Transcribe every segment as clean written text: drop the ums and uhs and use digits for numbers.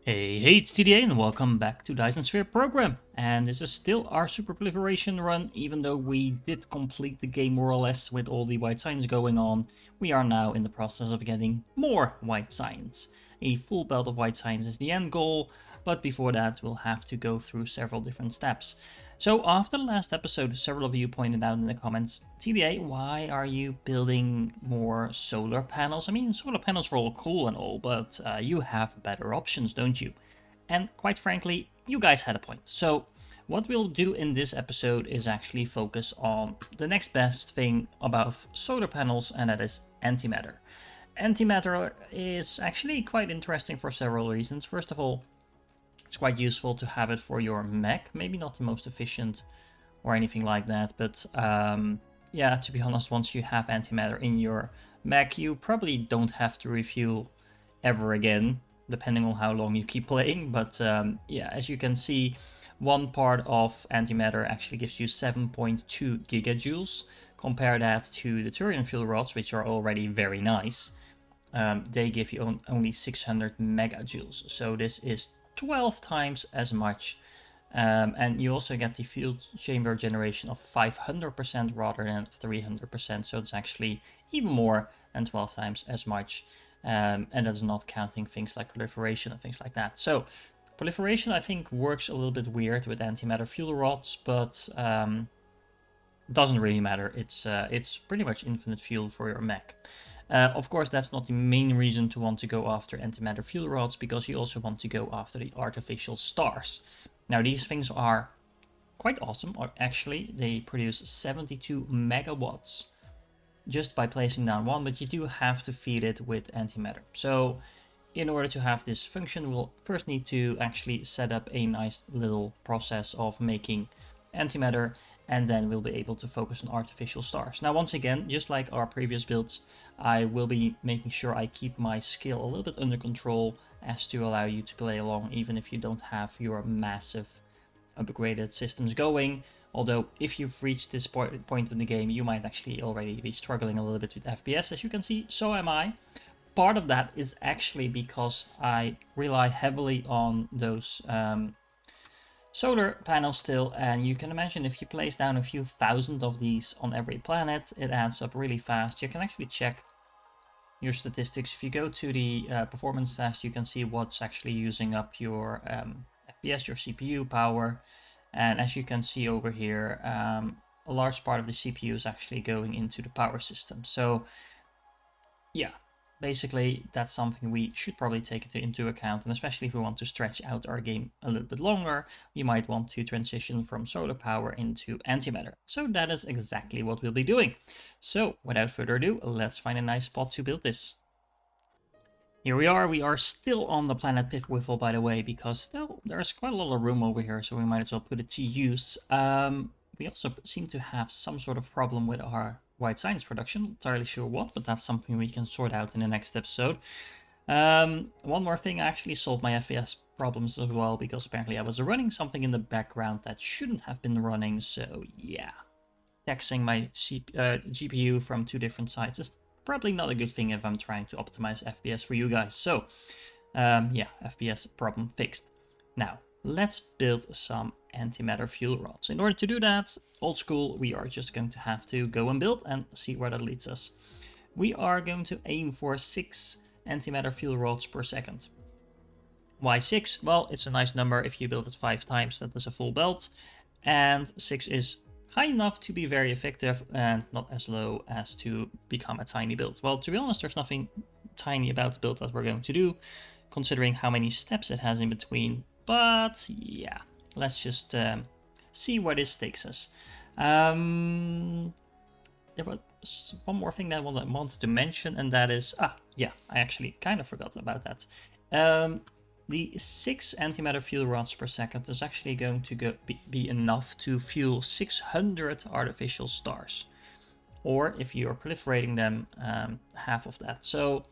Hey, it's TDA and welcome back to Dyson Sphere Program. And this is still our Super Proliferation run, even though we did complete the game more or less with all the white signs going on. We are now in the process of getting more white signs. A full belt of white signs is the end goal, but before that we'll have to go through several different steps. So after the last episode, several of you pointed out in the comments, TDA, why are you building more solar panels? I mean, solar panels are all cool and all, but you have better options, don't you? And quite frankly, you guys had a point. So what we'll do in this episode is actually focus on the next best thing above solar panels, and that is antimatter. Antimatter is actually quite interesting for several reasons. First of all, it's quite useful to have it for your mech. Maybe not the most efficient or anything like that, but yeah, to be honest, once you have antimatter in your mech, you probably don't have to refuel ever again, depending on how long you keep playing. But yeah, as you can see, one part of antimatter actually gives you 7.2 gigajoules. Compare that to the Turian fuel rods, which are already very nice. They give you only 600 megajoules. So this is 12 times as much. And you also get the fuel chamber generation of 500% rather than 300%. So it's actually even more than 12 times as much. And that's not counting things like proliferation and things like that. So proliferation, I think, works a little bit weird with antimatter fuel rods, but doesn't really matter. It's pretty much infinite fuel for your mech. Of course, that's not the main reason to want to go after antimatter fuel rods, because you also want to go after the artificial stars. Now, these things are quite awesome. Actually, they produce 72 megawatts just by placing down one, but you do have to feed it with antimatter. So in order to have this function, we'll first need to actually set up a nice little process of making antimatter, and then we'll be able to focus on artificial stars. Now, once again, just like our previous builds, I will be making sure I keep my skill a little bit under control as to allow you to play along even if you don't have your massive upgraded systems going. Although if you've reached this point in the game, you might actually already be struggling a little bit with FPS. As you can see, so am I. Part of that is actually because I rely heavily on those solar panels still, and you can imagine if you place down a few thousand of these on every planet, it adds up really fast. You can actually check your statistics. If you go to the performance test, you can see what's actually using up your FPS, your CPU power. And as you can see over here, a large part of the CPU is actually going into the power system. So yeah, basically that's something we should probably take into account. And especially if we want to stretch out our game a little bit longer, we might want to transition from solar power into antimatter. So that is exactly what we'll be doing. So without further ado, let's find a nice spot to build this. Here we are still on the planet Pipwiffle, by the way, because there's quite a lot of room over here, so we might as well put it to use. We also seem to have some sort of problem with our white science production, not entirely sure what, but that's something we can sort out in the next episode. One more thing, I actually solved my FPS problems as well, because apparently I was running something in the background that shouldn't have been running, so yeah. Taxing my GPU from two different sides is probably not a good thing if I'm trying to optimize FPS for you guys. So yeah, FPS problem fixed. Now, let's build some antimatter fuel rods. In order to do that, old school, we are just going to have to go and build and see where that leads us. We are going to aim for 6 antimatter fuel rods per second. Why 6? Well, it's a nice number. If you build it 5 times, that is a full belt. And 6 is high enough to be very effective and not as low as to become a tiny build. Well, to be honest, there's nothing tiny about the build that we're going to do, considering how many steps it has in between. But yeah, let's just see where this takes us. There was one more thing that I wanted to mention, and that is, yeah, I actually kind of forgot about that. The 6 antimatter fuel rods per second is actually going to be enough to fuel 600 artificial stars. Or if you're proliferating them, half of that. So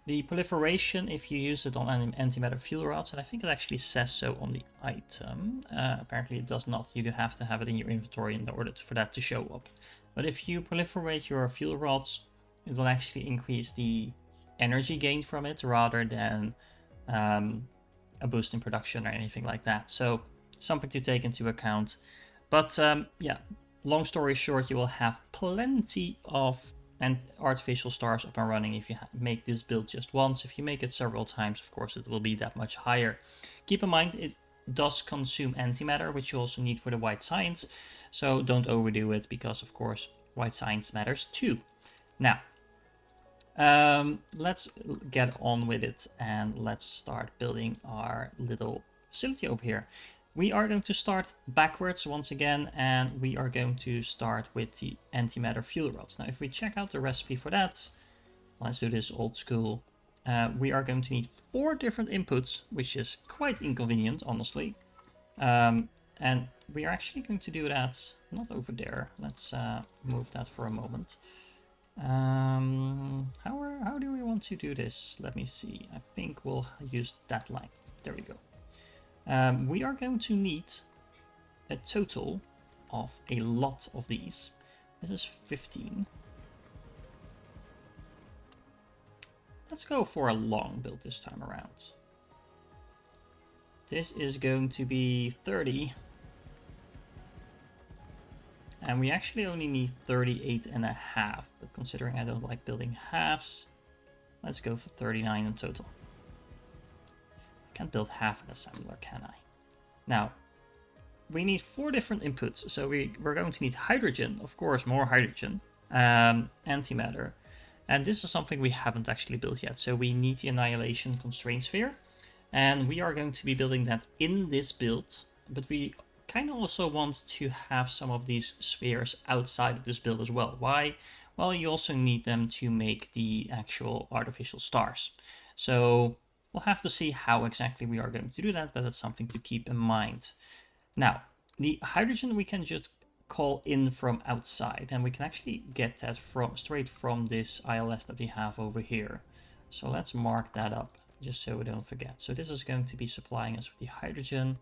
the proliferation, if you use it on antimatter fuel rods, and I think it actually says so on the item. Apparently it does not. You do have to have it in your inventory in order for that to show up. But if you proliferate your fuel rods, it will actually increase the energy gain from it rather than a boost in production or anything like that. So something to take into account. But yeah, long story short, you will have plenty of artificial stars up and running if you make this build just once. If you make it several times, of course, it will be that much higher. Keep in mind, it does consume antimatter, which you also need for the white science. So don't overdo it, because of course white science matters too. Now, let's get on with it and let's start building our little facility over here. We are going to start backwards once again, and we are going to start with the Antimatter Fuel Rods. Now, if we check out the recipe for that, let's do this old school. We are going to need 4 different inputs, which is quite inconvenient, honestly. And we are actually going to do that not over there. Let's move that for a moment. How do we want to do this? Let me see. I think we'll use that line. There we go. We are going to need a total of a lot of these. This is 15. Let's go for a long build this time around. This is going to be 30. And we actually only need 38.5, but considering I don't like building halves, let's go for 39 in total. I can't build half an assembler, can I? Now, we need 4 different inputs, so we're going to need hydrogen, of course, more hydrogen, antimatter, and this is something we haven't actually built yet, so we need the annihilation constraint sphere, and we are going to be building that in this build, but we kind of also want to have some of these spheres outside of this build as well. Why? Well, you also need them to make the actual artificial stars. So we'll have to see how exactly we are going to do that, but that's something to keep in mind. Now, the hydrogen we can just call in from outside, and we can actually get that straight from this ILS that we have over here. So let's mark that up just so we don't forget. So this is going to be supplying us with the hydrogen.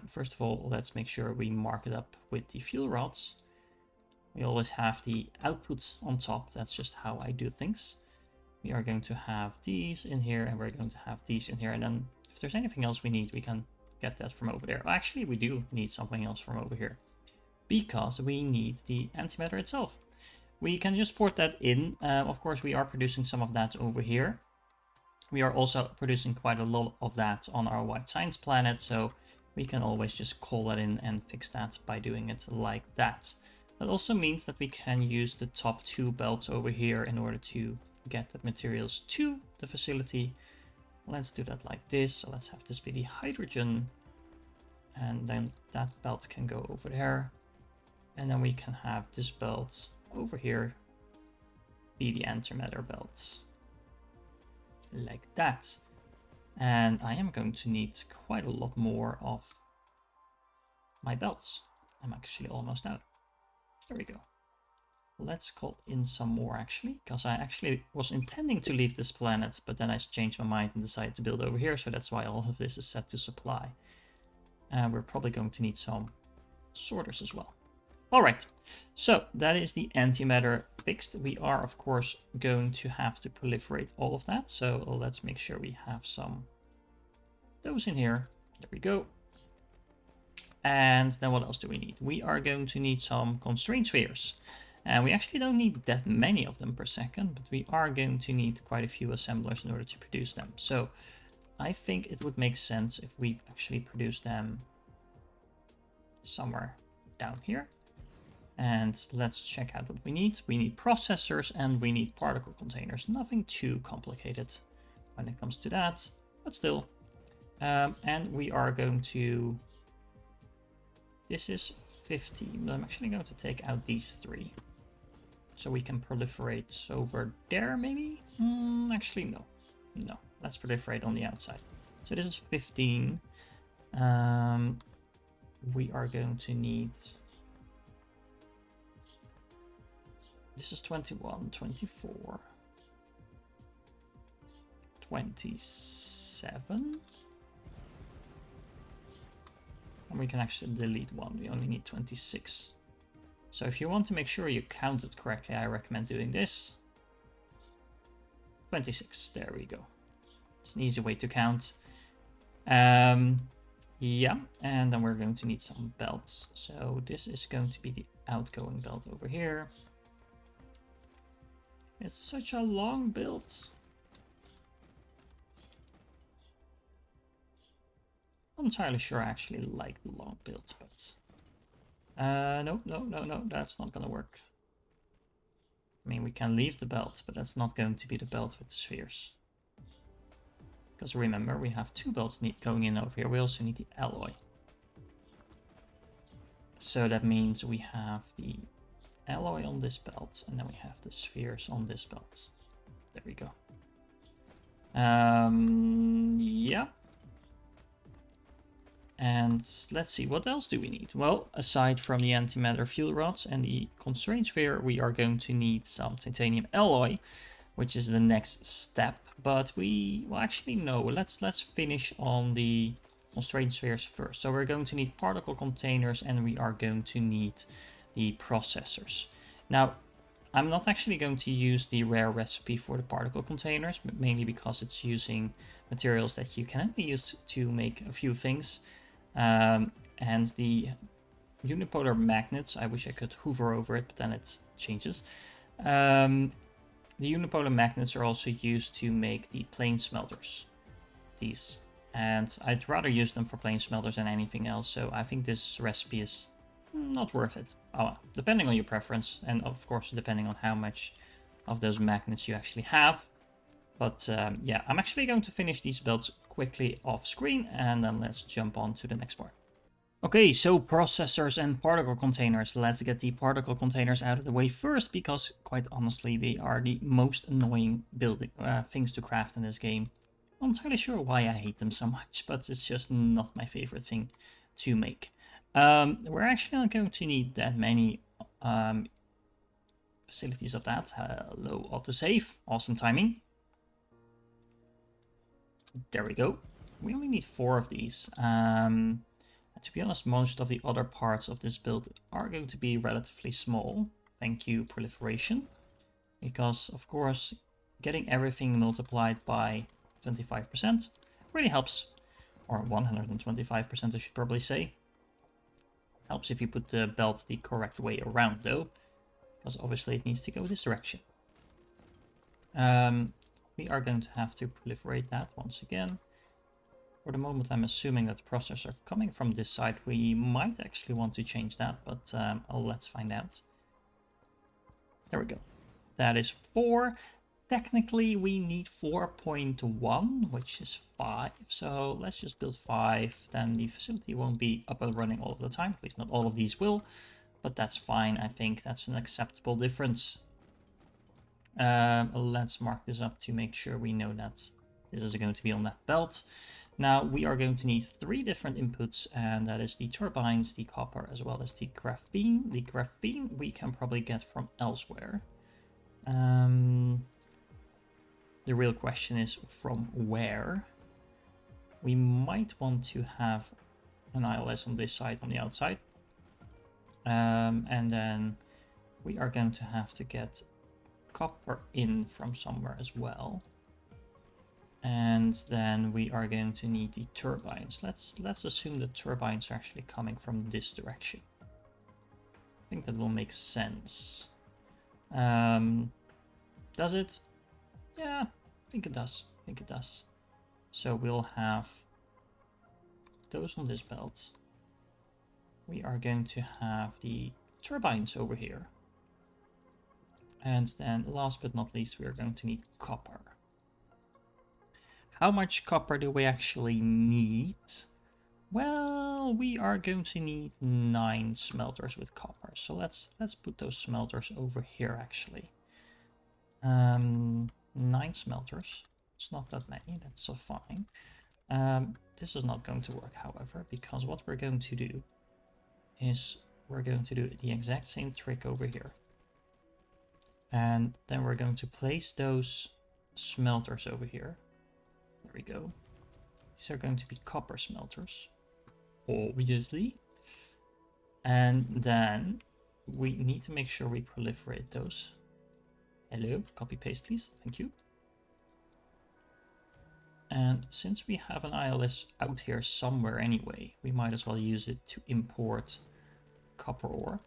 First of all, let's make sure we mark it up with the fuel rods. We always have the outputs on top. That's just how I do things. We are going to have these in here, and we're going to have these in here. And then if there's anything else we need, we can get that from over there. Actually, we do need something else from over here, because we need the antimatter itself. We can just port that in. Of course, we are producing some of that over here. We are also producing quite a lot of that on our white science planet, so we can always just call that in and fix that by doing it like that. That also means that we can use the top 2 belts over here in order to get the materials to the facility. Let's do that like this. So let's have this be the hydrogen, and then that belt can go over there. And then we can have this belt over here be the antimatter belts. Like that. And I am going to need quite a lot more of my belts. I'm actually almost out. There we go. Let's call in some more actually, because I actually was intending to leave this planet, but then I changed my mind and decided to build over here, so that's why all of this is set to supply. And we're probably going to need some sorters as well. Alright, so that is the antimatter fixed. We are, of course, going to have to proliferate all of that. So let's make sure we have some those in here. There we go. And then what else do we need? We are going to need some constraint spheres. And we actually don't need that many of them per second, but we are going to need quite a few assemblers in order to produce them. So I think it would make sense if we actually produce them somewhere down here. And let's check out what we need. We need processors and we need particle containers. Nothing too complicated when it comes to that, but still. And we are going to... This is 50, but I'm actually going to take out these 3. So we can proliferate over there, maybe? Actually, no. No, let's proliferate on the outside. So this is 15. We are going to need... This is 21, 24, 27. And we can actually delete 1. We only need 26. So if you want to make sure you count it correctly, I recommend doing this. 26, there we go. It's an easy way to count. Yeah, and then we're going to need some belts. So this is going to be the outgoing belt over here. It's such a long build. I'm not entirely sure I actually like the long builds, but... no, that's not gonna work. I mean, we can leave the belt, but that's not going to be the belt with the spheres. Because remember, we have two belts going in over here. We also need the alloy. So that means we have the alloy on this belt, and then we have the spheres on this belt. There we go. Yeah. And let's see, what else do we need? Well, aside from the Antimatter Fuel Rods and the Constraint Sphere, we are going to need some titanium alloy, which is the next step. But well, actually, no. Let's finish on the Constraint Spheres first. So we're going to need particle containers, and we are going to need the processors. Now, I'm not actually going to use the rare recipe for the particle containers, but mainly because it's using materials that you can only use to make a few things. And the unipolar magnets, I wish I could hover over it, but then it changes. The unipolar magnets are also used to make the plane smelters. These. And I'd rather use them for plane smelters than anything else, so I think this recipe is not worth it. Oh, depending on your preference, and of course depending on how much of those magnets you actually have. But yeah, I'm actually going to finish these builds quickly off screen, and then let's jump on to the next part. Okay, so processors and particle containers. Let's get the particle containers out of the way first, because quite honestly, they are the most annoying building things to craft in this game. I'm not entirely sure why I hate them so much, but it's just not my favorite thing to make. We're actually not going to need that many facilities of that. Hello, autosave. Awesome timing. There we go. We only need 4 of these. To be honest, most of the other parts of this build are going to be relatively small. Thank you, Proliferation. Because, of course, getting everything multiplied by 25% really helps. Or 125%, I should probably say. Helps if you put the belt the correct way around, though. Because obviously it needs to go this direction. We are going to have to proliferate that once again. For the moment, I'm assuming that the processors are coming from this side. We might actually want to change that, but let's find out. There we go. That is 4. Technically, we need 4.1, which is 5. So let's just build 5. Then the facility won't be up and running all the time. At least not all of these will, but that's fine. I think that's an acceptable difference. Let's mark this up to make sure we know that this is going to be on that belt. Now we are going to need 3 different inputs, and that is the turbines, the copper, as well as the graphene. The graphene we can probably get from elsewhere. The real question is from where? We might want to have an ILS on this side, on the outside. And then we are going to have to get copper in from somewhere as well. And then we are going to need the turbines. Let's assume the turbines are actually coming from this direction. I think that will make sense. Does it? Yeah, I think it does. I think it does. So we'll have those on this belt. We are going to have the turbines over here. And then last but not least, we are going to need copper. How much copper do we actually need? Well, we are going to need 9 smelters with copper. So let's put those smelters over here actually. 9 smelters. It's not that many, that's so fine. This is not going to work, however, because what we're going to do is we're going to do the exact same trick over here. And then we're going to place those smelters over here. There we go. These are going to be copper smelters, obviously. And then we need to make sure we proliferate those. Hello, copy paste please, thank you. And since we have an ILS out here somewhere anyway, we might as well use it to import copper ore.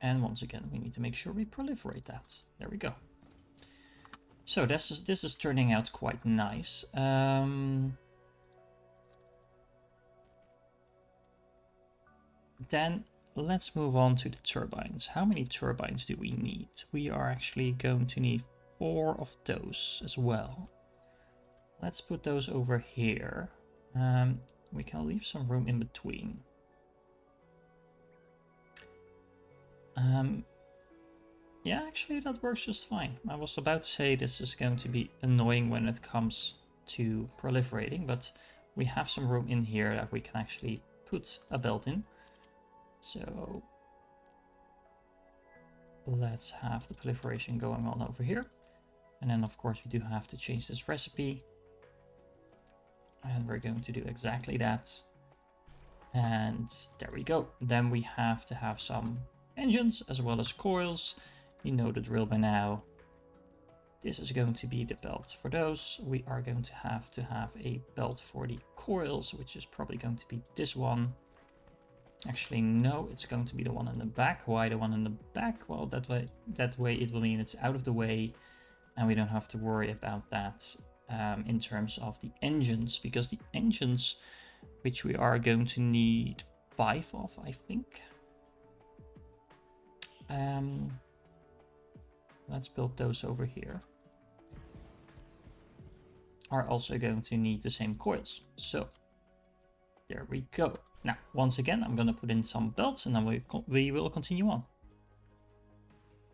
And once again, we need to make sure we proliferate that. There we go. So this is turning out quite nice. Then let's move on to the turbines. How many turbines do we need? We are actually going to need 4 of those as well. Let's put those over here. We can leave some room in between. Yeah, actually that works just fine. I was about to say this is going to be annoying when it comes to proliferating, but we have some room in here that we can actually put a belt in. So let's have the proliferation going on over here. And then of course we do have to change this recipe. And we're going to do exactly that. And there we go. Then we have to have some engines as well as coils. You know the drill by now. This is going to be the belt for those. We are going to have a belt for the coils, which is probably going to be this one. Actually, no, it's going to be the one in the back. Why the one in the back? Well, that way it will mean it's out of the way and we don't have to worry about that in terms of the engines, because the engines, which we are going to need 5 of, I think. Let's build those over here. Are also going to need the same coils. So there we go. Now, once again, I'm going to put in some belts and then we will continue on.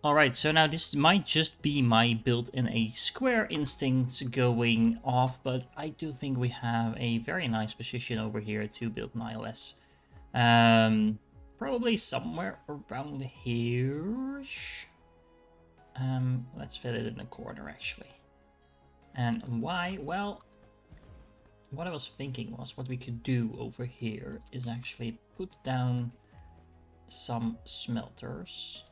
Alright, so now this might just be my build in a square instinct going off, but I do think we have a very nice position over here to build an ILS. Probably somewhere around here-ish. Let's fit it in the corner actually. And why? Well, what I was thinking was what we could do over here is actually put down some smelters.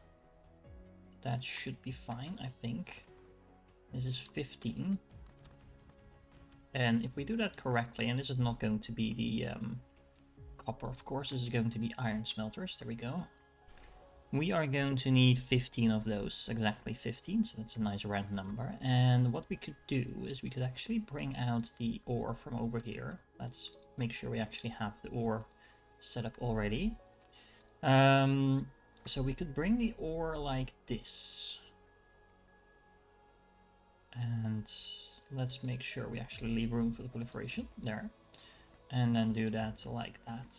That should be fine, I think. This is 15. And if we do that correctly, and this is not going to be the copper, of course, this is going to be iron smelters. There we go. We are going to need 15 of those, exactly 15, so that's a nice round number. And what we could do is we could actually bring out the ore from over here. Let's make sure we actually have the ore set up already. So we could bring the ore like this. And let's make sure we actually leave room for the proliferation there. And then do that like that.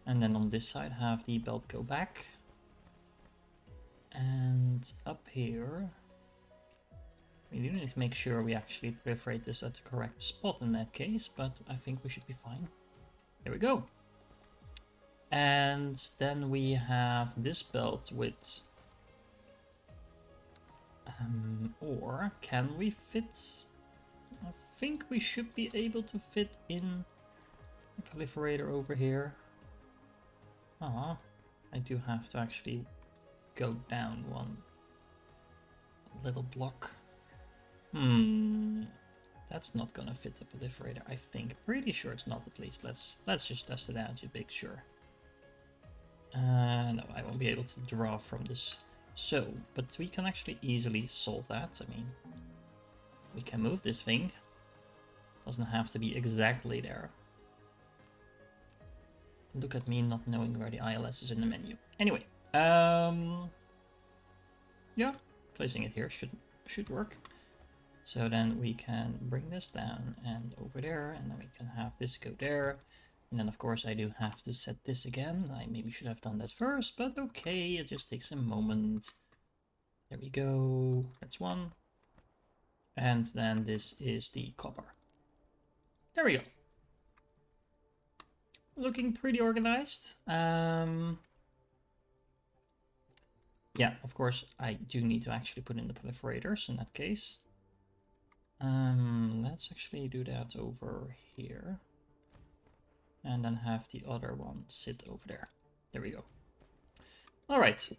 And then on this side have the belt go back. And up here, we do need to make sure we actually proliferate this at the correct spot in that case, but I think we should be fine. There we go. And then we have this belt with or can we fit? I think we should be able to fit in a proliferator over here. Ah, I do have to actually go down one little block. That's not gonna fit the proliferator, I think. Pretty sure it's not, at least. Let's just test it out to make sure. No, I won't be able to draw from this. So, but we can actually easily solve that. I mean, we can move this thing. Doesn't have to be exactly there. Look at me not knowing where the ILS is in the menu. Anyway, yeah, placing it here should work. So then we can bring this down and over there, and then we can have this go there. And then of course I do have to set this again. I maybe should have done that first, but okay, it just takes a moment. There we go, that's one. And then this is the copper. There we go. Looking pretty organized. Yeah, of course, I do need to actually put in the proliferators in that case. Let's actually do that over here. And then have the other one sit over there. There we go. All right, so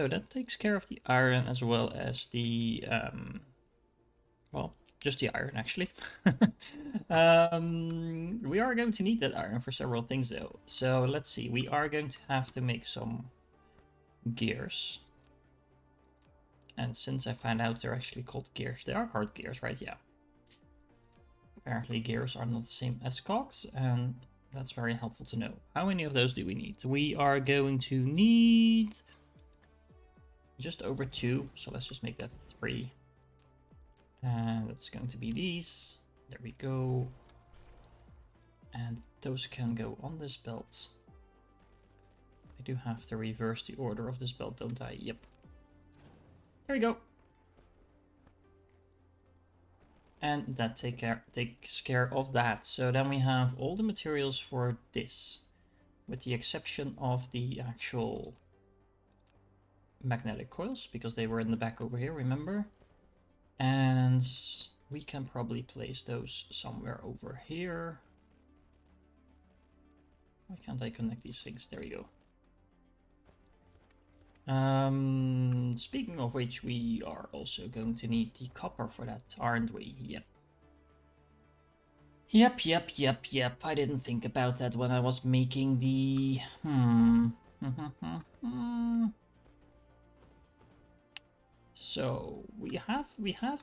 that takes care of the iron as well as the just the iron, actually. We are going to need that iron for several things, though. So let's see. We are going to have to make some gears. And since I found out they're actually called gears, they are called gears, right? Yeah. Apparently gears are not the same as cogs, and that's very helpful to know. How many of those do we need? We are going to need just over 2, so let's just make that 3. And that's going to be these. There we go. And those can go on this belt. I do have to reverse the order of this belt, don't I? Yep. There we go. And that takes care of that. So then we have all the materials for this, with the exception of the actual magnetic coils, because they were in the back over here, remember? And we can probably place those somewhere over here. Why can't I connect these things? There we go. Speaking of which, we are also going to need the copper for that, aren't we? Yep. Yep. I didn't think about that when I was making the... So, we have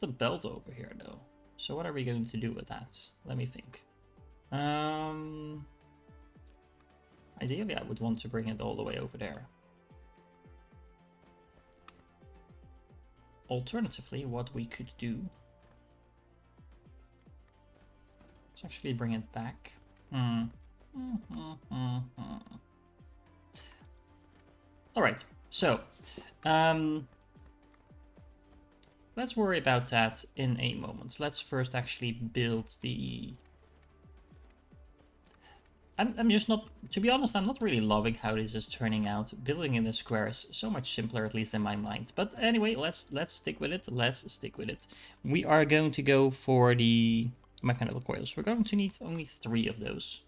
the belt over here, though. So what are we going to do with that? Let me think. Ideally, I would want to bring it all the way over there. Alternatively, what we could do is actually bring it back. Alright, so let's worry about that in a moment. Let's first actually build the... I'm just not, to be honest, I'm not really loving how this is turning out. Building in a square is so much simpler, at least in my mind. But anyway, let's stick with it. Let's stick with it. We are going to go for the mechanical coils. We're going to need only 3 of those.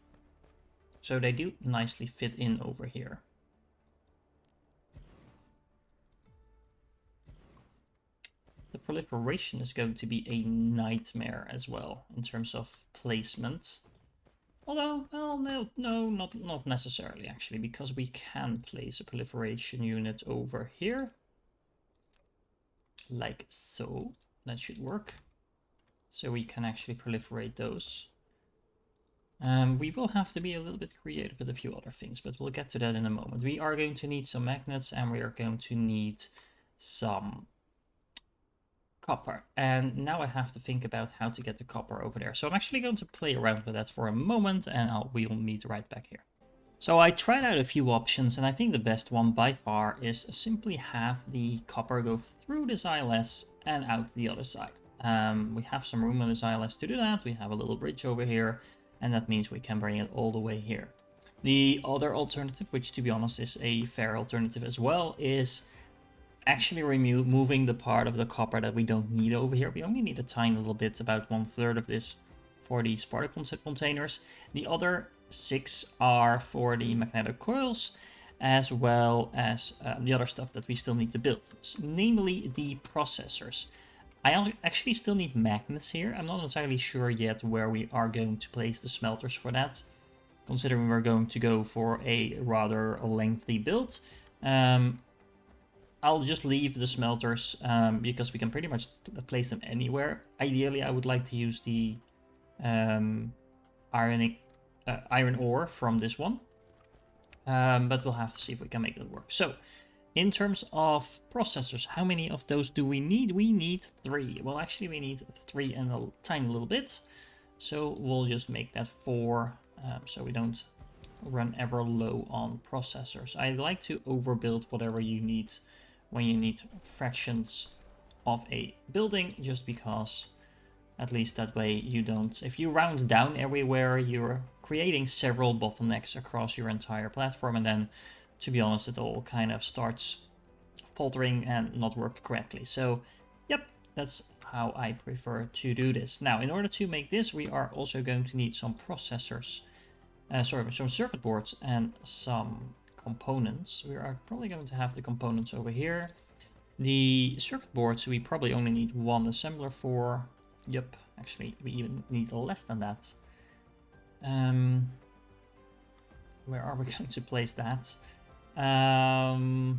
So they do nicely fit in over here. The proliferation is going to be a nightmare as well in terms of placement. Although, well, no, not necessarily actually, because we can place a proliferation unit over here. Like so. That should work. So we can actually proliferate those. We will have to be a little bit creative with a few other things, but we'll get to that in a moment. We are going to need some magnets, and we are going to need some copper. And now I have to think about how to get the copper over there. So I'm actually going to play around with that for a moment, and we'll meet right back here. So I tried out a few options, and I think the best one by far is simply have the copper go through this ILS and out the other side. We have some room on this ILS to do that. We have a little bridge over here, and that means we can bring it all the way here. The other alternative, which to be honest is a fair alternative as well, is actually removing the part of the copper that we don't need over here. We only need a tiny little bit, about 1/3 of this for these particle containers. The other 6 are for the magnetic coils, as well as the other stuff that we still need to build, namely the processors. I actually still need magnets here. I'm not entirely sure yet where we are going to place the smelters for that, considering we're going to go for a rather lengthy build. I'll just leave the smelters because we can pretty much place them anywhere. Ideally, I would like to use the iron ore from this one, but we'll have to see if we can make that work. So, in terms of processors, how many of those do we need? We need 3. Well, actually, we need 3 and a tiny little bit. So we'll just make that 4, so we don't run ever low on processors. I like to overbuild whatever you need when you need fractions of a building, just because at least that way you don't, if you round down everywhere, you're creating several bottlenecks across your entire platform, and then, to be honest, it all kind of starts faltering and not work correctly. So yep, that's how I prefer to do this. Now, in order to make this, we are also going to need some processors, some circuit boards and some components. We are probably going to have the components over here. The circuit boards we probably only need 1 assembler for. Yep, actually, we even need less than that. Where are we going to place that? One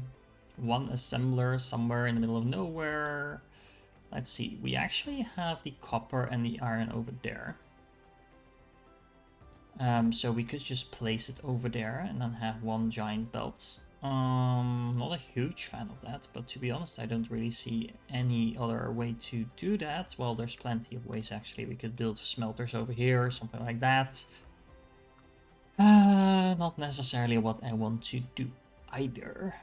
assembler somewhere in the middle of nowhere. Let's see, we actually have the copper and the iron over there. So we could just place it over there and then have one giant belt. Not a huge fan of that, but to be honest, I don't really see any other way to do that. Well, there's plenty of ways actually. We could build smelters over here or something like that. Not necessarily what I want to do either.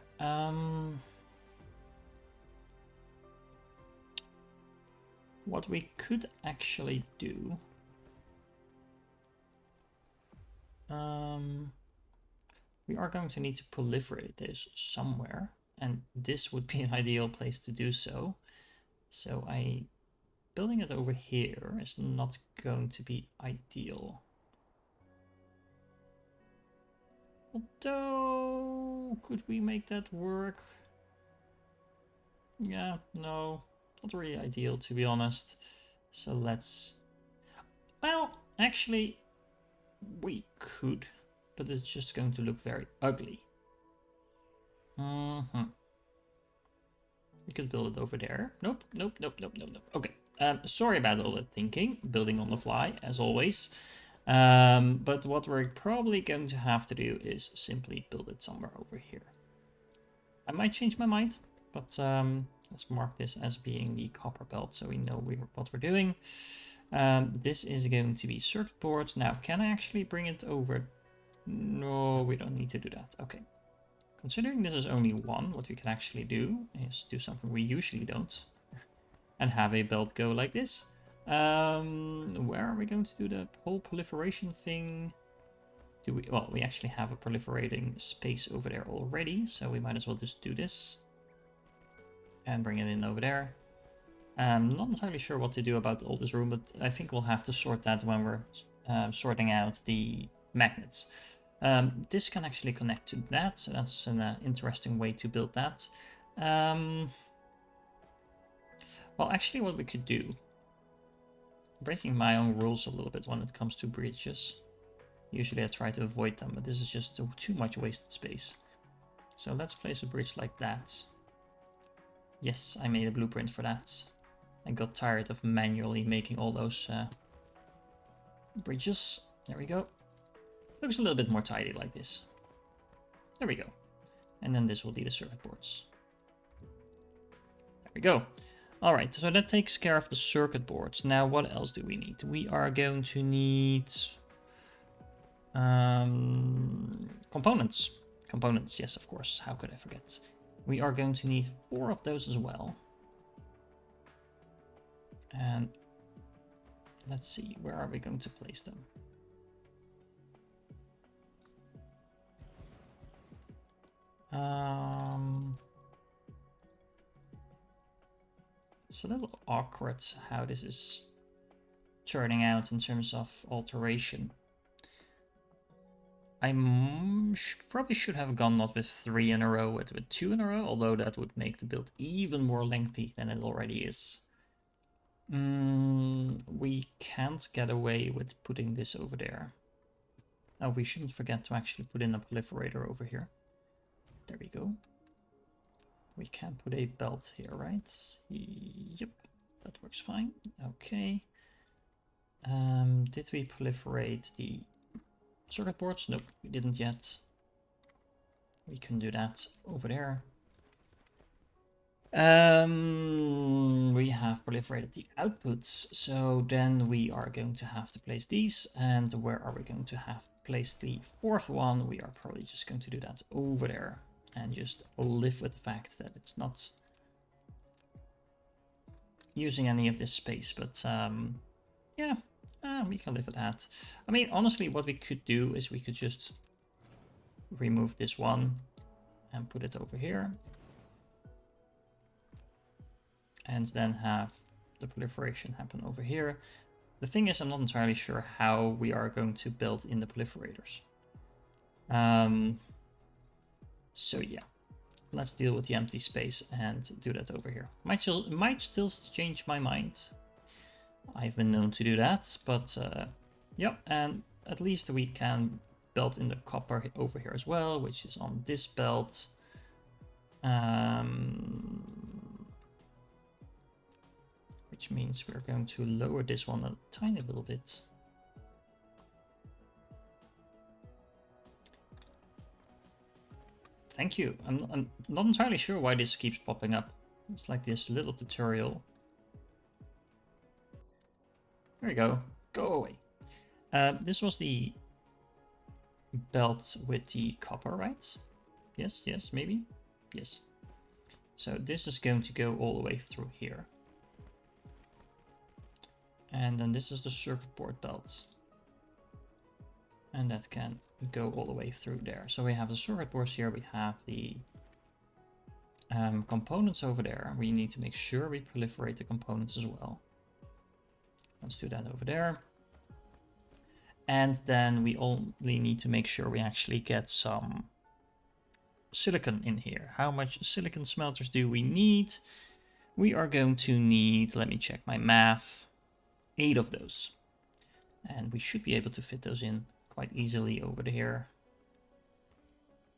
What we could actually do... we are going to need to proliferate this somewhere, and this would be an ideal place to do so. So building it over here is not going to be ideal. Although, could we make that work? Yeah, no, not really ideal to be honest. So let's... Well, actually, we could, but it's just going to look very ugly. We could build it over there. Nope, nope, nope, nope, nope, nope. Okay, sorry about all that thinking, building on the fly, as always. But what we're probably going to have to do is simply build it somewhere over here. I might change my mind, but let's mark this as being the copper belt so we know what we're doing. This is going to be circuit boards. Now, can I actually bring it over? No, we don't need to do that. Okay. Considering this is only one, what we can actually do is do something we usually don't and have a belt go like this. Where are we going to do the whole proliferation thing? Well, we actually have a proliferating space over there already, so we might as well just do this and bring it in over there. Not entirely sure what to do about all this room, but I think we'll have to sort that when we're sorting out the magnets. This can actually connect to that, so that's an interesting way to build that. Well, actually what we could do, breaking my own rules a little bit when it comes to bridges. Usually I try to avoid them, but this is just too much wasted space. So let's place a bridge like that. Yes, I made a blueprint for that. I got tired of manually making all those bridges. There we go. Looks a little bit more tidy like this. There we go. And then this will be the circuit boards. There we go. Alright, so that takes care of the circuit boards. Now what else do we need? We are going to need components. Components, yes, of course. How could I forget? We are going to need 4 of those as well. And let's see, where are we going to place them? It's a little awkward how this is turning out in terms of alteration. I probably should have gone not with 3 in a row, but with 2 in a row, although that would make the build even more lengthy than it already is. We can't get away with putting this over there. Oh, we shouldn't forget to actually put in a proliferator over here. There we go. We can put a belt here, right? Yep, that works fine. Okay. Did we proliferate the circuit boards? Nope, we didn't yet. We can do that over there. We have proliferated the outputs, so then we are going to have to place these. And where are we going to have placed the 4th one? We are probably just going to do that over there and just live with the fact that it's not using any of this space. But yeah, we can live with that. I mean, honestly, what we could do is we could just remove this one and put it over here. And then have the proliferation happen over here. The thing is, I'm not entirely sure how we are going to build in the proliferators. So yeah, let's deal with the empty space and do that over here. Might still change my mind. I've been known to do that, but yep, and at least we can belt in the copper over here as well, which is on this belt. Which means we're going to lower this one a tiny little bit. Thank you. I'm not entirely sure why this keeps popping up. It's like this little tutorial. There we go. Go away. This was the belt with the copper, right? Yes, yes, maybe? Yes. So this is going to go all the way through here. And then this is the circuit board belt. And that can go all the way through there. So we have the circuit boards here, we have the components over there. We need to make sure we proliferate the components as well. Let's do that over there. And then we only need to make sure we actually get some silicon in here. How much silicon smelters do we need? We are going to need, let me check my math, 8 of those. And we should be able to fit those in quite easily over here.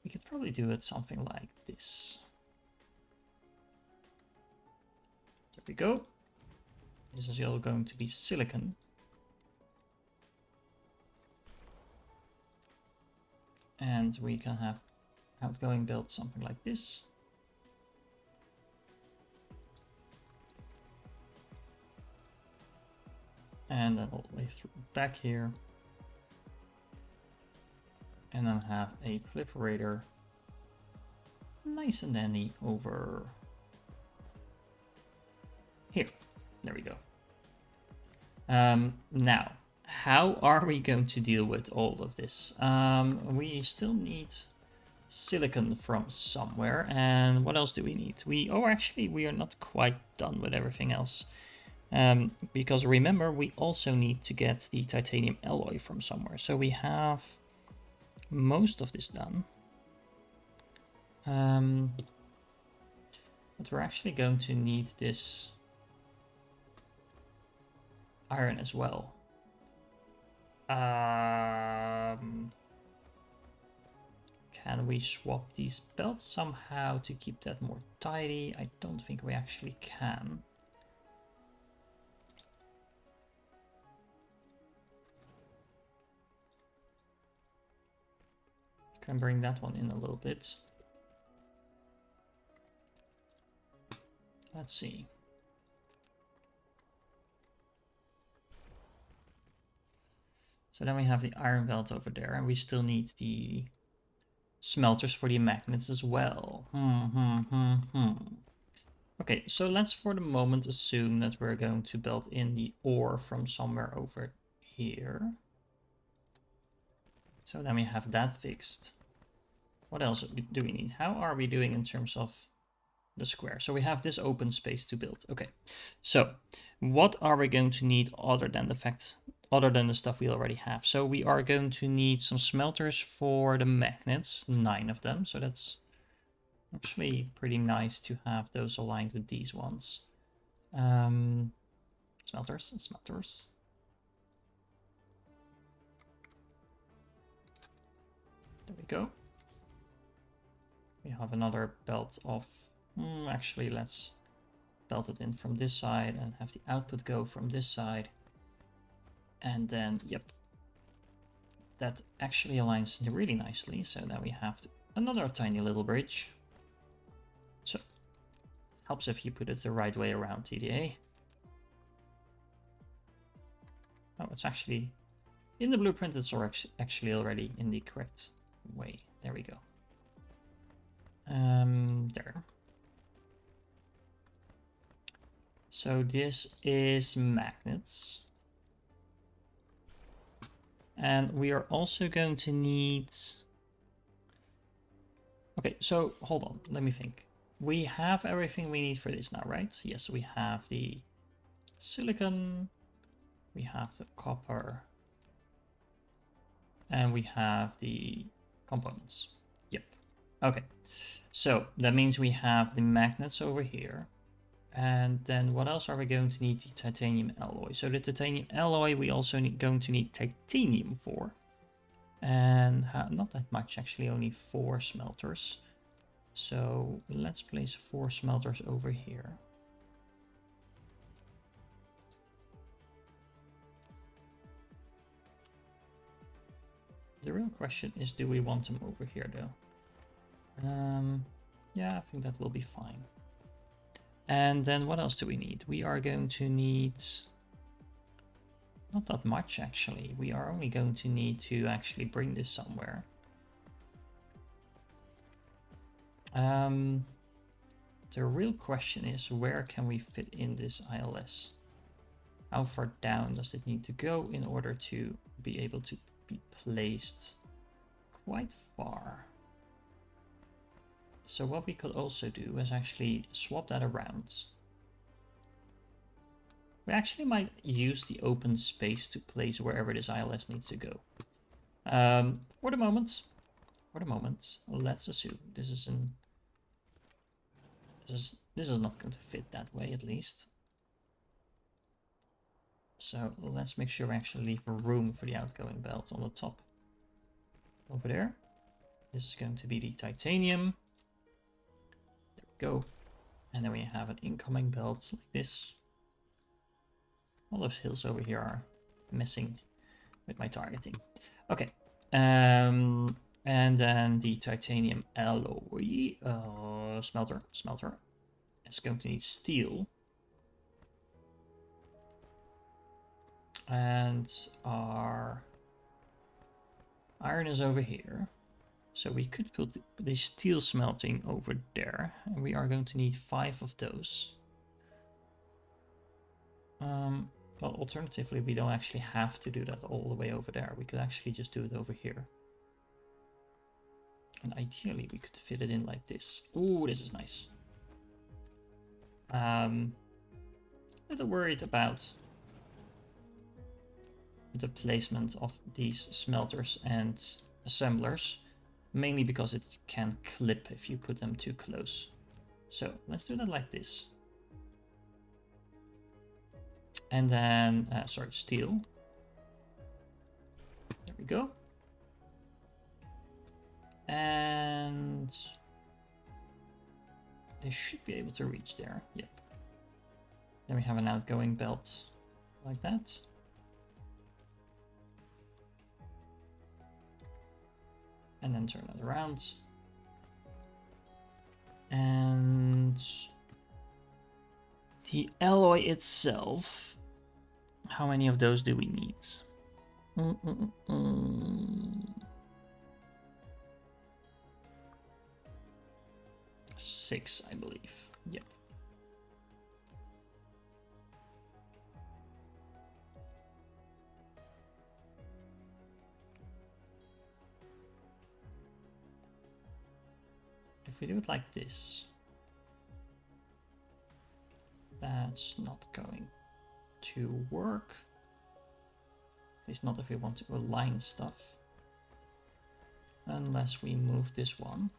We could probably do it something like this. There we go. This is all going to be silicon. And we can have outgoing build something like this. And then all the way through back here. And then have a proliferator nice and dandy over here. There we go. Now, how are we going to deal with all of this? We still need silicon from somewhere. And what else do we need? We are not quite done with everything else. Because remember, we also need to get the titanium alloy from somewhere. So we have most of this done. But we're actually going to need this iron as well. Can we swap these belts somehow to keep that more tidy? I don't think we actually can. Can bring that one in a little bit. Let's see. So then we have the iron belt over there, and we still need the smelters for the magnets as well. Okay, so let's for the moment assume that we're going to build in the ore from somewhere over here. So then we have that fixed. What else do we need? How are we doing in terms of the square? So we have this open space to build. Okay, so what are we going to need other than the stuff we already have? So we are going to need some smelters for the magnets, 9 of them. So that's actually pretty nice to have those aligned with these ones. Smelters. There we go. We have another belt of, actually let's belt it in from this side and have the output go from this side. And then, yep, that actually aligns really nicely. So now we have another tiny little bridge. So, helps if you put it the right way around TDA. Oh, it's actually, in the blueprint, it's actually already in the correct way. There we go. There. So this is magnets. And we are also going to need... Okay, so hold on, let me think. We have everything we need for this now, right? Yes, we have the silicon, we have the copper, and we have the components. Yep. Okay, so that means we have the magnets over here. And then what else are we going to need? The titanium alloy. So the titanium alloy we also going to need titanium for. And not that much, actually, only 4 smelters. So let's place 4 smelters over here. The real question is, do we want them over here though? Yeah, I think that will be fine. And then what else do we need? We are going to need not that much actually. We are only going to need to actually bring this somewhere. The real question is, where can we fit in this ILS? How far down does it need to go in order to be able to be placed quite far? So what we could also do is actually swap that around. We actually might use the open space to place wherever this ILS needs to go. For the moment, let's assume this is not going to fit that way, at least. So let's make sure we actually leave room for the outgoing belt on the top over there. This is going to be the titanium. There we go. And then we have an incoming belt like this. All those hills over here are messing with my targeting. Okay. And then the titanium alloy smelter. It's going to need steel. And our iron is over here. So we could put the steel smelting over there. And we are going to need 5 of those. Well, alternatively, we don't actually have to do that all the way over there. We could actually just do it over here. And ideally, we could fit it in like this. Ooh, this is nice. A little worried about the placement of these smelters and assemblers, mainly because it can clip if you put them too close. So let's do that like this. And then, steel. There we go. And they should be able to reach there. Yep. Then we have an outgoing belt like that. And then turn it around. And the alloy itself, how many of those do we need? 6, I believe. Yep. If we do it like this, that's not going to work. At least not if we want to align stuff. Unless we move this one.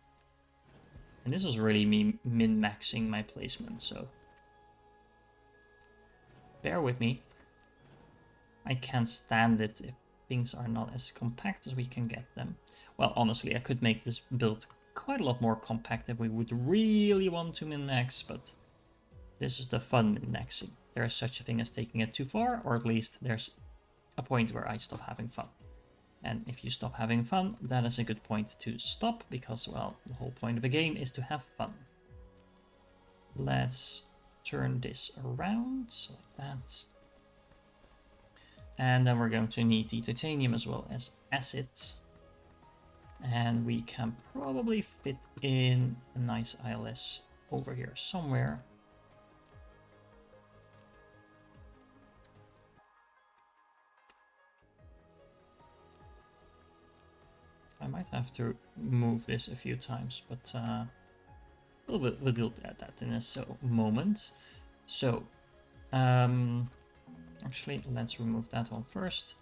And this is really me min-maxing my placement, so bear with me. I can't stand it if things are not as compact as we can get them. Well, honestly, I could make this build quite a lot more compact if we would really want to min-max, but this is the fun min-maxing. There is such a thing as taking it too far, or at least there's a point where I stop having fun. And if you stop having fun, that is a good point to stop, because, well, the whole point of a game is to have fun. Let's turn this around, like that. And then we're going to need the titanium as well as acid. And we can probably fit in a nice ILS over here somewhere. I might have to move this a few times, but we'll deal with that in a moment. So, actually, let's remove that one first.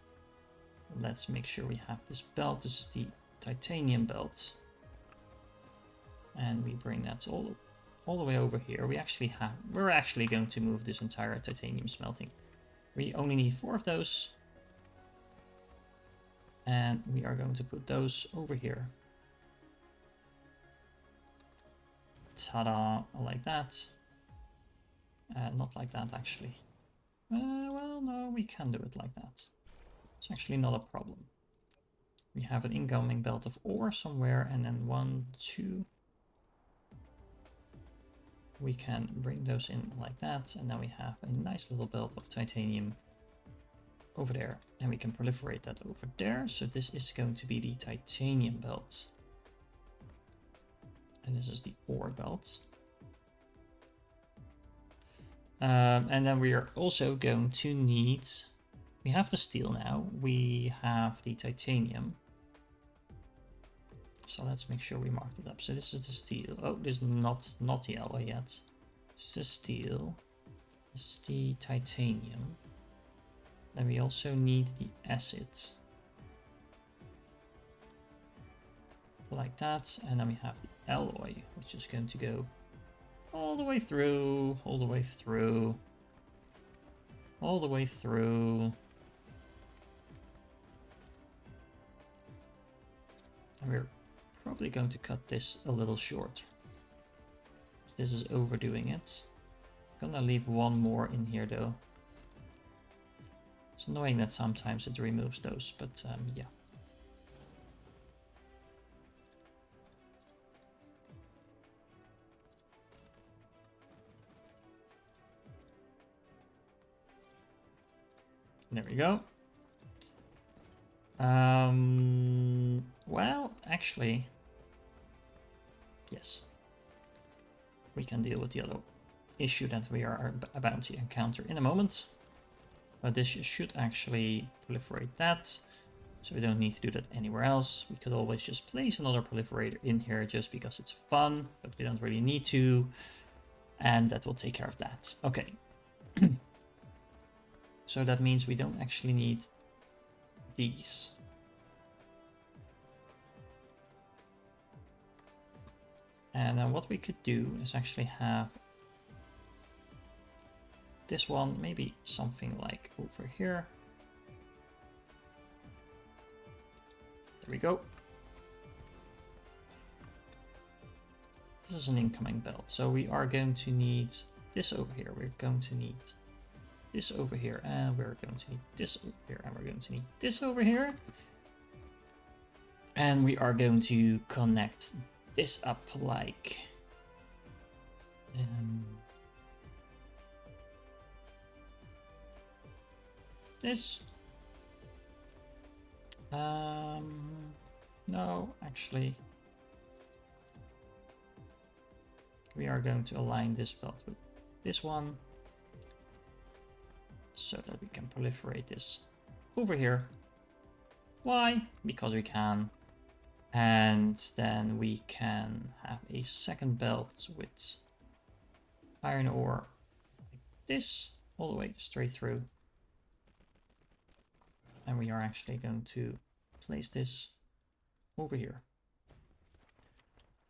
Let's make sure we have this belt. This is the titanium belt. And we bring that all all the way over here, we're actually going to move this entire titanium smelting. We only need 4 of those. And we are going to put those over here. Ta-da, like that. Not like that, actually. Well, no, we can do it like that. It's actually not a problem. We have an incoming belt of ore somewhere, and then 1, 2. We can bring those in like that, and then we have a nice little belt of titanium over there, and we can proliferate that over there. So this is going to be the titanium belt. And this is the ore belt. And then we are also going to need, we have the steel now, we have the titanium. So let's make sure we marked it up. So this is the steel. Oh, this is not yellow yet. This is the steel. This is the titanium. Then we also need the acid. Like that. And then we have the alloy, which is going to go all the way through, all the way through, all the way through. And we're probably going to cut this a little short. This is overdoing it. I'm gonna leave one more in here though. It's annoying that sometimes it removes those, but yeah. There we go. Well, actually, yes. We can deal with the other issue that we are about to encounter in a moment. But this should actually proliferate that. So we don't need to do that anywhere else. We could always just place another proliferator in here just because it's fun, but we don't really need to. And that will take care of that. Okay. So that means we don't actually need these. And then what we could do is actually have this one, maybe something like over here. There we go. This is an incoming belt. So we are going to need this over here. We're going to need this over here, and we're going to need this over here, and we're going to need this over here. And we are going to connect this up like this. No, actually, we are going to align this belt with this one so that we can proliferate this over here. Why? Because we can. And then we can have a second belt with iron ore like this, all the way straight through. And we are actually going to place this over here.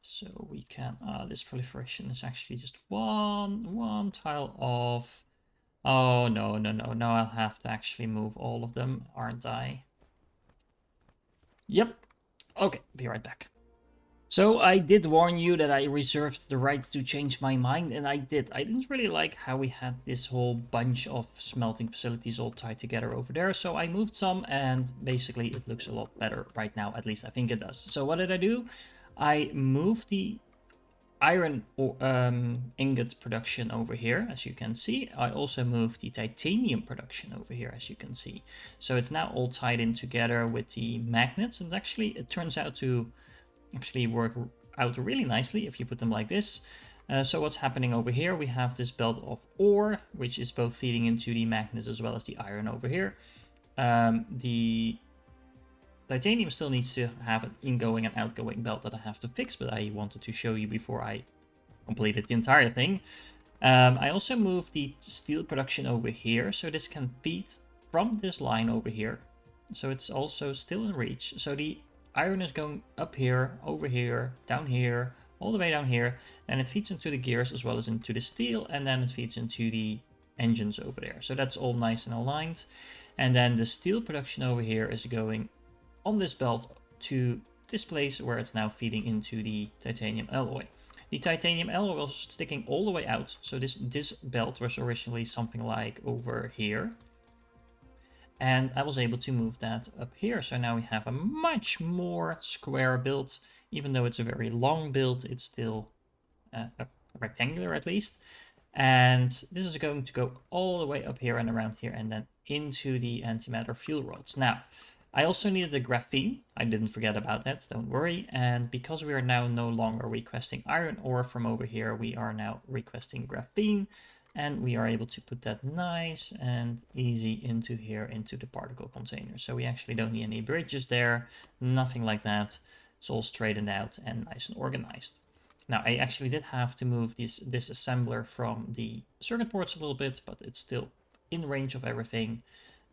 So we can, this proliferation is actually just one tile off. Oh, no, now I'll have to actually move all of them, aren't I? Yep. Okay, be right back. So I did warn you that I reserved the right to change my mind, and I did. I didn't really like how we had this whole bunch of smelting facilities all tied together over there, so I moved some, and basically it looks a lot better right now, at least I think it does. So what did I do? I moved the iron ingot production over here, as you can see. I also moved the titanium production over here, as you can see. So it's now all tied in together with the magnets, and actually it turns out to actually work out really nicely if you put them like this. So what's happening over here, we have this belt of ore, which is both feeding into the magnets as well as the iron over here. The titanium still needs to have an ingoing and outgoing belt that I have to fix, but I wanted to show you before I completed the entire thing. I also moved the steel production over here, so this can feed from this line over here. So it's also still in reach. So the iron is going up here, over here, down here, all the way down here. Then it feeds into the gears as well as into the steel, and then it feeds into the engines over there. So that's all nice and aligned. And then the steel production over here is going on this belt to this place where it's now feeding into the titanium alloy. The titanium alloy was sticking all the way out, so this belt was originally something like over here. And I was able to move that up here, so now we have a much more square build. Even though it's a very long build, it's still a rectangular at least. And this is going to go all the way up here and around here and then into the antimatter fuel rods. Now, I also needed the graphene. I didn't forget about that, don't worry. And because we are now no longer requesting iron ore from over here, we are now requesting graphene. And we are able to put that nice and easy into here, into the particle container. So we actually don't need any bridges there, nothing like that. It's all straightened out and nice and organized. Now, I actually did have to move this assembler from the circuit boards a little bit, but it's still in range of everything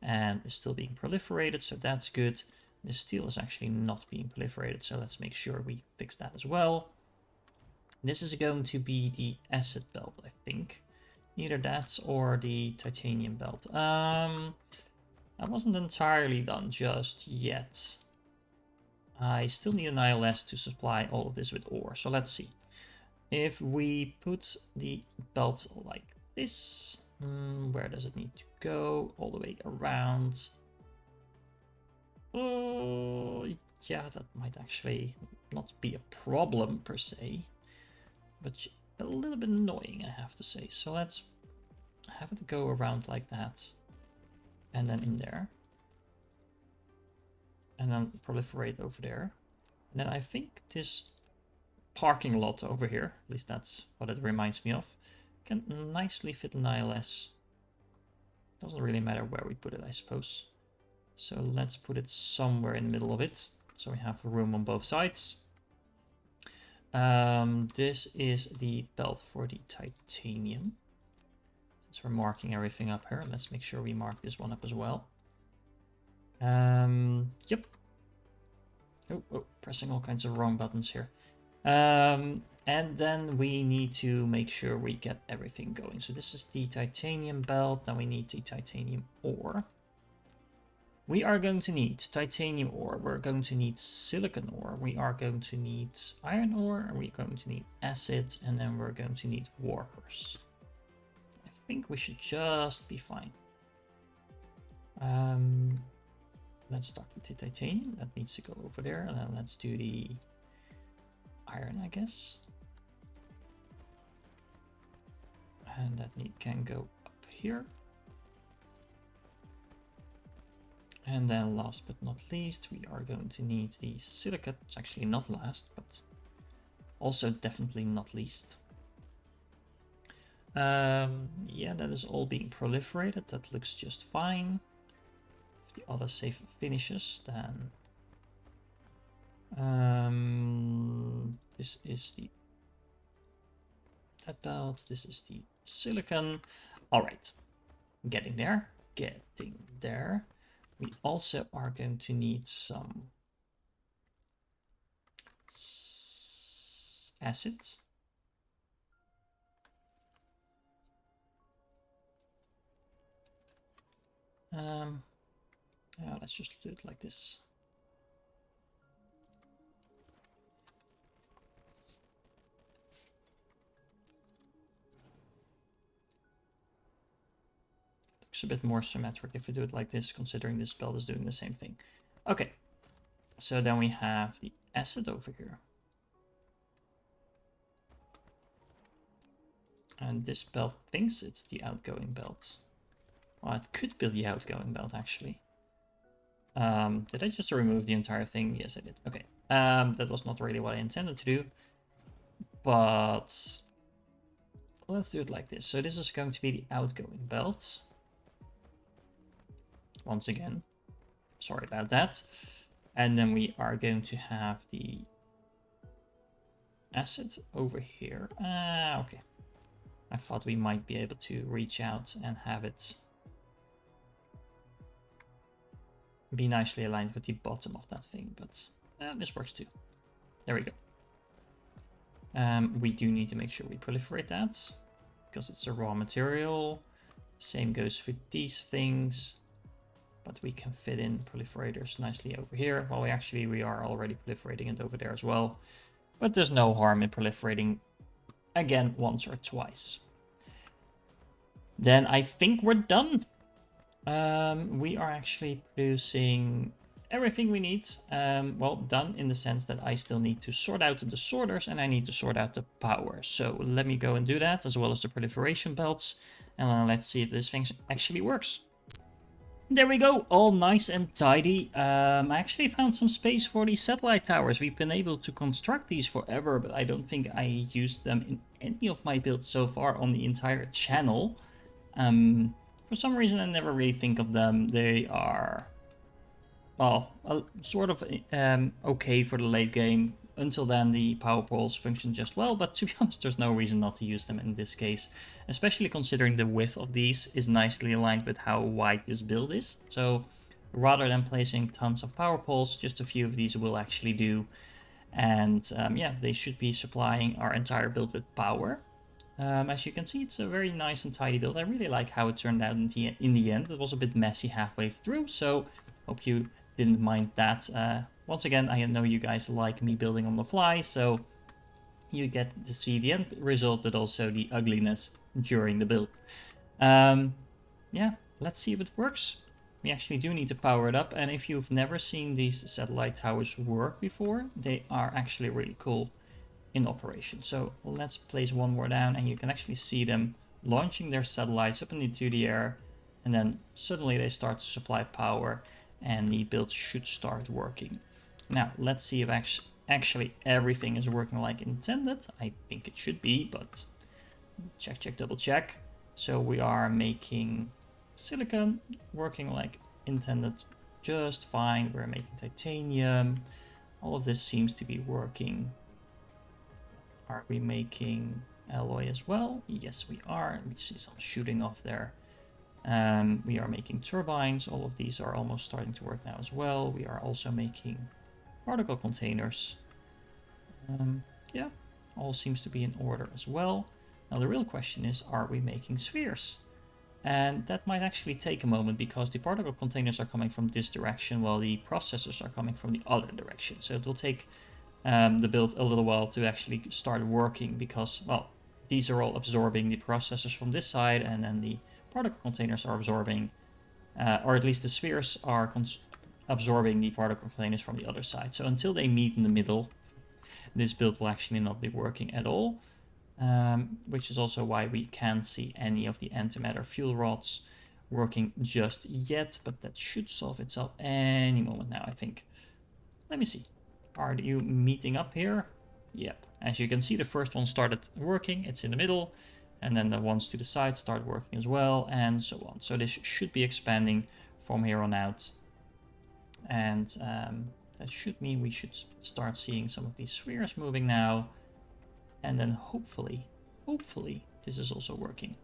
and is still being proliferated, so that's good. The steel is actually not being proliferated, so let's make sure we fix that as well. This is going to be the acid belt, I think. Either that or the titanium belt. I wasn't entirely done just yet. I still need an ILS to supply all of this with ore, so let's see. If we put the belt like this, where does it need to go? All the way around. Oh, yeah, that might actually not be a problem per se, but a little bit annoying, I have to say. So let's have it go around like that, and then in there, and then proliferate over there. And then I think this parking lot over here, at least that's what it reminds me of, can nicely fit an ILS. Doesn't really matter where we put it, I suppose. So let's put it somewhere in the middle of it, so we have room on both sides. This is the belt for the titanium. Since we're marking everything up here, let's make sure we mark this one up as well. Yep. Oh, pressing all kinds of wrong buttons here. And then we need to make sure we get everything going. So this is the titanium belt. Now we need the titanium ore. We are going to need titanium ore. We're going to need silicon ore. We are going to need iron ore. And we're going to need acid. And then we're going to need warpers. I think we should just be fine. Let's start with the titanium. That needs to go over there. And then let's do the iron, I guess. And that can go up here. And then last but not least, we are going to need the silicate. It's actually not last, but also definitely not least. Yeah, that is all being proliferated. That looks just fine. If the other safe finishes, then this is the that belt. This is the silicon. All right, getting there. We also are going to need some acids. Yeah, let's just do it like this. Looks a bit more symmetric if we do it like this, considering this belt is doing the same thing. Okay, so then we have the acid over here. And this belt thinks it's the outgoing belt. Well, it could be the outgoing belt, actually. Did I just remove the entire thing? Yes, I did. Okay. That was not really what I intended to do. But let's do it like this. So this is going to be the outgoing belt. Once again, sorry about that. And then we are going to have the acid over here. Okay. I thought we might be able to reach out and have it be nicely aligned with the bottom of that thing, but this works too. There we go. We do need to make sure we proliferate that because it's a raw material. Same goes for these things, but we can fit in proliferators nicely over here. Well, we are already proliferating it over there as well, but there's no harm in proliferating again once or twice. Then I think we're done. We are actually producing everything we need. Well, done in the sense that I still need to sort out the sorters and I need to sort out the power. So let me go and do that, as well as the proliferation belts. And let's see if this thing actually works. There we go, all nice and tidy. I actually found some space for these satellite towers. We've been able to construct these forever, but I don't think I used them in any of my builds so far on the entire channel. For some reason, I never really think of them. They are, well, sort of okay for the late game. Until then, the power poles function just well, but to be honest, there's no reason not to use them in this case, especially considering the width of these is nicely aligned with how wide this build is. So rather than placing tons of power poles, just a few of these will actually do. And yeah, they should be supplying our entire build with power. As you can see, it's a very nice and tidy build. I really like how it turned out in the end. It was a bit messy halfway through, so hope you didn't mind that. Once again, I know you guys like me building on the fly, so you get to see the end result, but also the ugliness during the build. Yeah, let's see if it works. We actually do need to power it up, and if you've never seen these satellite towers work before, they are actually really cool in operation. So let's place one more down, and you can actually see them launching their satellites up into the air, and then suddenly they start to supply power, and the build should start working. Now, let's see if actually everything is working like intended. I think it should be, but check, double check. So we are making silicon working like intended just fine. We're making titanium. All of this seems to be working. Are we making alloy as well? Yes, we are. We see some shooting off there. We are making turbines. All of these are almost starting to work now as well. We are also making particle containers. Yeah, all seems to be in order as well. Now the real question is, are we making spheres? And that might actually take a moment because the particle containers are coming from this direction while the processors are coming from the other direction. So it will take the build a little while to actually start working because, well, these are all absorbing the processors from this side, and then the particle containers are absorbing, or at least the spheres are absorbing the particle containers from the other side. So until they meet in the middle, this build will actually not be working at all, which is also why we can't see any of the antimatter fuel rods working just yet, but that should solve itself any moment now, I think. Let me see. Are you meeting up here? Yep. As you can see, the first one started working. It's in the middle. And then the ones to the side start working as well, and so on. So this should be expanding from here on out. And that should mean we should start seeing some of these spheres moving now. And then hopefully, this is also working.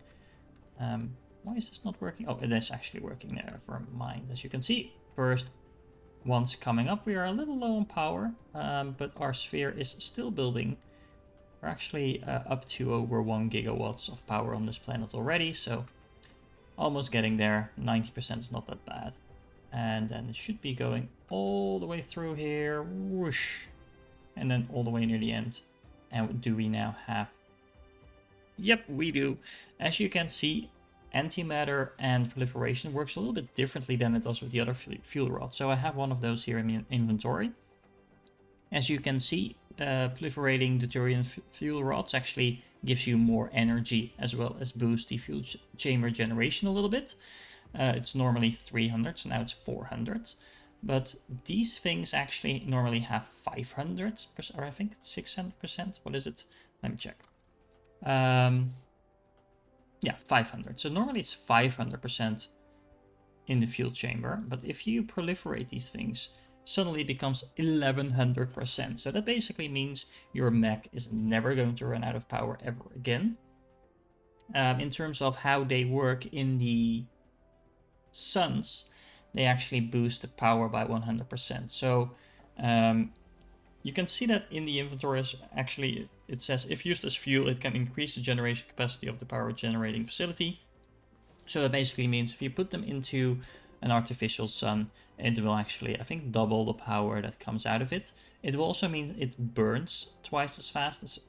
Why is this not working? Oh, it is actually working there for mine. As you can see, first one's coming up. We are a little low on power, but our sphere is still building. We're actually up to over 1 gigawatts of power on this planet already, so almost getting there. 90% is not that bad. And then it should be going all the way through here, whoosh, and then all the way near the end. And do we now have... Yep, we do. As you can see, antimatter and proliferation works a little bit differently than it does with the other fuel rods. So I have one of those here in my inventory. As you can see, proliferating deuterium fuel rods actually gives you more energy as well as boost the fuel chamber generation a little bit. It's normally 300, so now it's 400. But these things actually normally have 500%, or I think it's 600%. What is it? Let me check. Yeah, 500. So normally it's 500% in the fuel chamber. But if you proliferate these things, suddenly it becomes 1100%. So that basically means your mech is never going to run out of power ever again. In terms of how they work in the suns, they actually boost the power by 100%. So you can see that in the inventory. Actually, it says if used as fuel, it can increase the generation capacity of the power generating facility. So that basically means if you put them into an artificial sun, it will actually, I think, double the power that comes out of it. It will also mean it burns twice as fast, as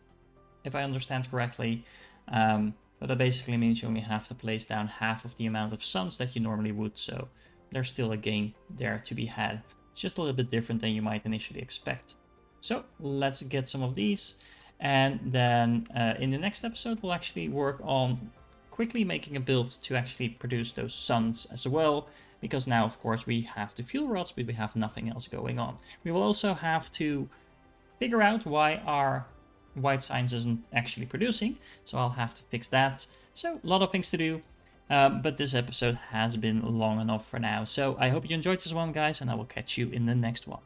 if I understand correctly. But that basically means you only have to place down half of the amount of suns that you normally would, so there's still a gain there to be had. It's just a little bit different than you might initially expect. So let's get some of these, and then in the next episode we'll actually work on quickly making a build to actually produce those suns as well, because now of course we have the fuel rods, but we have nothing else going on. We will also have to figure out why our white signs isn't actually producing, so I'll have to fix that. So a lot of things to do, but this episode has been long enough for now. So I hope you enjoyed this one, guys, and I will catch you in the next one.